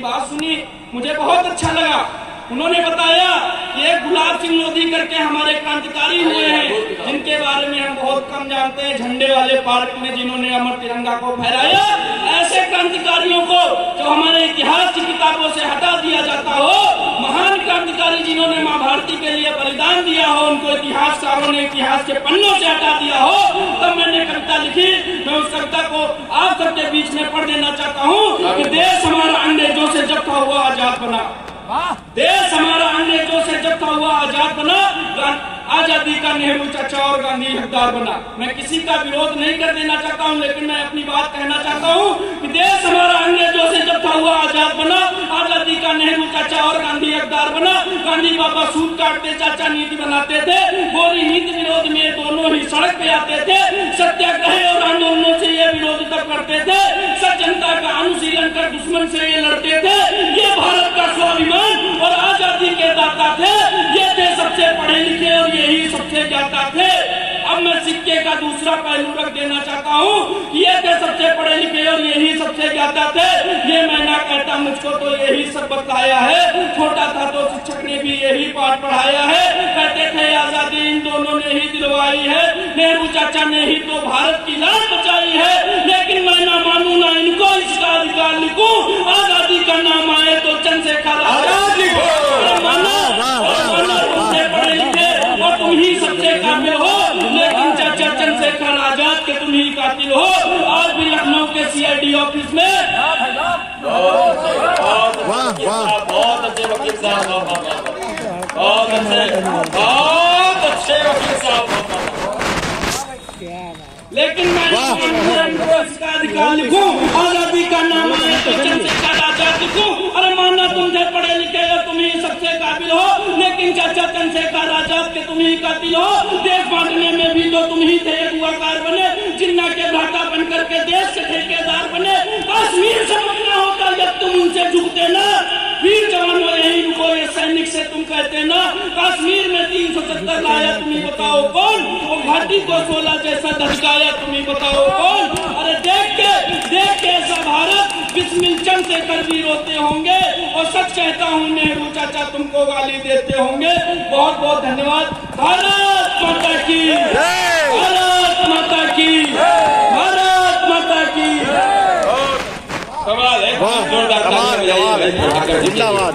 बात सुनी, मुझे बहुत अच्छा लगा। उन्होंने बताया कि एक गुलाब सिंह लोधी करके हमारे क्रांतिकारी हुए हैं, जिनके बारे में हम बहुत कम जानते हैं। झंडे वाले पार्क में जिन्होंने अमर तिरंगा को फहराया, ऐसे क्रांतिकारियों को जो हमारे इतिहास की किताबों से हटा दिया जाता हो, महान क्रांतिकारी जिन्होंने माँ भारती के लिए बलिदान दिया हो, उनको इतिहासकारों ने इतिहास के पन्नों से हटा दिया हो, तब मैंने कविता लिखी। मैं उस कविता को आप सबके बीच में पढ़ देना चाहता हूँ कि देश हमारा अंग्रेजों से जब्ता हुआ आजाद बना, देश हमारा अंग्रेजों से जब्ता हुआ आजाद बना, आजादी का नेहरू चाचा और गांधी हकदार बना। मैं किसी का विरोध नहीं कर देना चाहता हूं, लेकिन मैं अपनी बात कहना चाहता हूं कि देश हमारा अंग्रेजों से जब्ता हुआ आजाद बना, आजादी का नेहरू चाचा और गांधी हकदार बना। गांधी बाबा सूद काटते, चाचा नीति बनाते थे, गोरी नीति विरोध में दोनों ही सड़क पे आते थे। सत्याग्रह और आंदोलनों से ये विरोध तब करते थे, सज्जनता का अनुशीलन कर दुश्मन से ये लड़ते थे। ये भारत का स्वाभिमान और आजादी के दाता थे, ये थे सबसे पढ़े लिखे और यही सबसे ज्ञाता थे। अब मैं सिक्के का दूसरा पहलू रख देना चाहता हूँ, ये थे सबसे पढ़े लिखे और यही सबसे ज्ञाता थे। ये मैं ना कहता, मुझको तो यही सब बताया है। छोटा था तो शिक्षक ने भी यही पाठ पढ़ाया है। कहते थे आजादी इन दोनों ने ही दिलवाई है, नेहरू चाचा ने ही तो भारत की जान बचाई है। लेकिन मैं ना मानू ना इनको इसका अधिकार लिखूं, आजादी का नाम आए तो चंद्रशेखर आजाद लिखो। तुमसे पढ़े लिखे और तुम ही सबसे काबिल हो, लेकिन चाचा चंद्रशेखर आजाद के तुम ही कातिल हो। आज भी लखनऊ के सीआईडी ऑफिस में बहुत अच्छे वकील साहब, बहुत अच्छे वकील साहब। लेकिन मैं इसका अधिकार लिखूं, आजादी का नाम आए तो चंद्रशेखर आजाद लिखूं। अरे माना तुमसे पढ़े लिखे हो, तुम ही सबसे काबिल हो, लेकिन चाचा चंद्रशेखर आजाद के तुम ही कातिल हो। देश बांटने में भी तो तुम ही थे अगुवाकार बने, जिन्ना के भ्राता बनकर के देश के ठेकेदार बने। कश्मीर समझना होता जब तुम उनसे झुकते ना, वीर जवानों यही रुको ये सैनिक से तुम कहते ना। कश्मीर में 370 लाया, तुम्हें बताओ कौन? वो घाटी को 16 जैसा धड़काया, तुम्हें बताओ कौन? अरे देख के ऐसा भारत बिस्मिल चंद्रशेखर भी रोते होंगे, और सच कहता हूँ नेहरू चाचा तुमको गाली देते होंगे। बहुत बहुत धन्यवाद। भारत माता की, भारत माता की, भारत माता की। कमाल है, जोरदार तालियां बजाइए। जिंदाबाद।